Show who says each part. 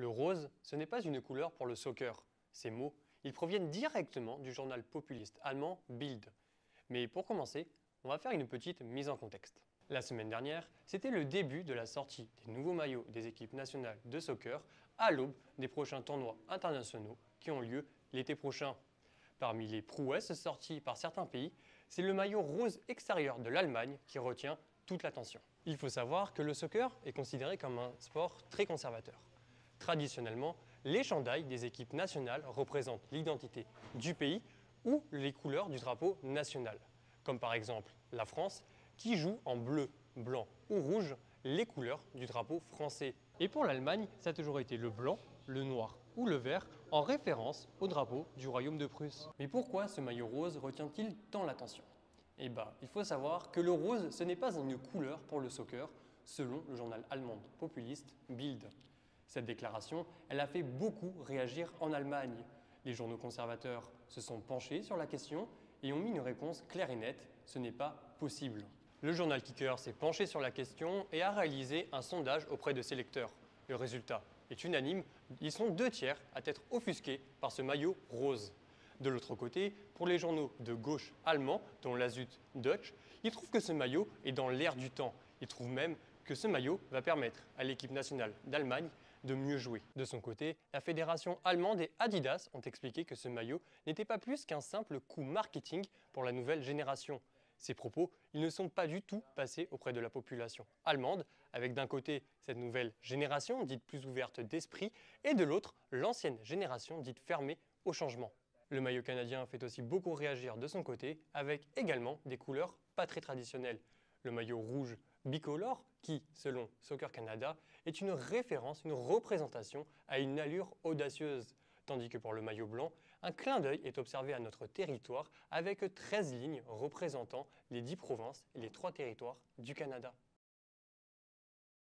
Speaker 1: Le rose, ce n'est pas une couleur pour le soccer. Ces mots, ils proviennent directement du journal populiste allemand Bild. Mais pour commencer, on va faire une petite mise en contexte. La semaine dernière, c'était le début de la sortie des nouveaux maillots des équipes nationales de soccer à l'aube des prochains tournois internationaux qui ont lieu l'été prochain. Parmi les prouesses sorties par certains pays, c'est le maillot rose extérieur de l'Allemagne qui retient toute l'attention. Il faut savoir que le soccer est considéré comme un sport très conservateur. Traditionnellement, les chandails des équipes nationales représentent l'identité du pays ou les couleurs du drapeau national, comme par exemple la France qui joue en bleu, blanc ou rouge les couleurs du drapeau français. Et pour l'Allemagne, ça a toujours été le blanc, le noir ou le vert en référence au drapeau du royaume de Prusse. Mais pourquoi ce maillot rose retient-il tant l'attention ? Eh bien, il faut savoir que le rose, ce n'est pas une couleur pour le soccer, selon le journal allemand populiste Bild. Cette déclaration, elle a fait beaucoup réagir en Allemagne. Les journaux conservateurs se sont penchés sur la question et ont mis une réponse claire et nette, ce n'est pas possible. Le journal Kicker s'est penché sur la question et a réalisé un sondage auprès de ses lecteurs. Le résultat est unanime, ils sont 2/3 à être offusqués par ce maillot rose. De l'autre côté, pour les journaux de gauche allemands, dont la Süddeutsche, ils trouvent que ce maillot est dans l'air du temps. Ils trouvent même que ce maillot va permettre à l'équipe nationale d'Allemagne de mieux jouer. De son côté, la fédération allemande et Adidas ont expliqué que ce maillot n'était pas plus qu'un simple coup marketing pour la nouvelle génération. Ces propos, ils ne sont pas du tout passés auprès de la population allemande, avec d'un côté cette nouvelle génération dite plus ouverte d'esprit et de l'autre l'ancienne génération dite fermée au changement. Le maillot canadien fait aussi beaucoup réagir de son côté, avec également des couleurs pas très traditionnelles. Le maillot rouge bicolore, qui, selon Soccer Canada, est une référence, une représentation à une allure audacieuse. Tandis que pour le maillot blanc, un clin d'œil est observé à notre territoire avec 13 lignes représentant les 10 provinces et les 3 territoires du Canada.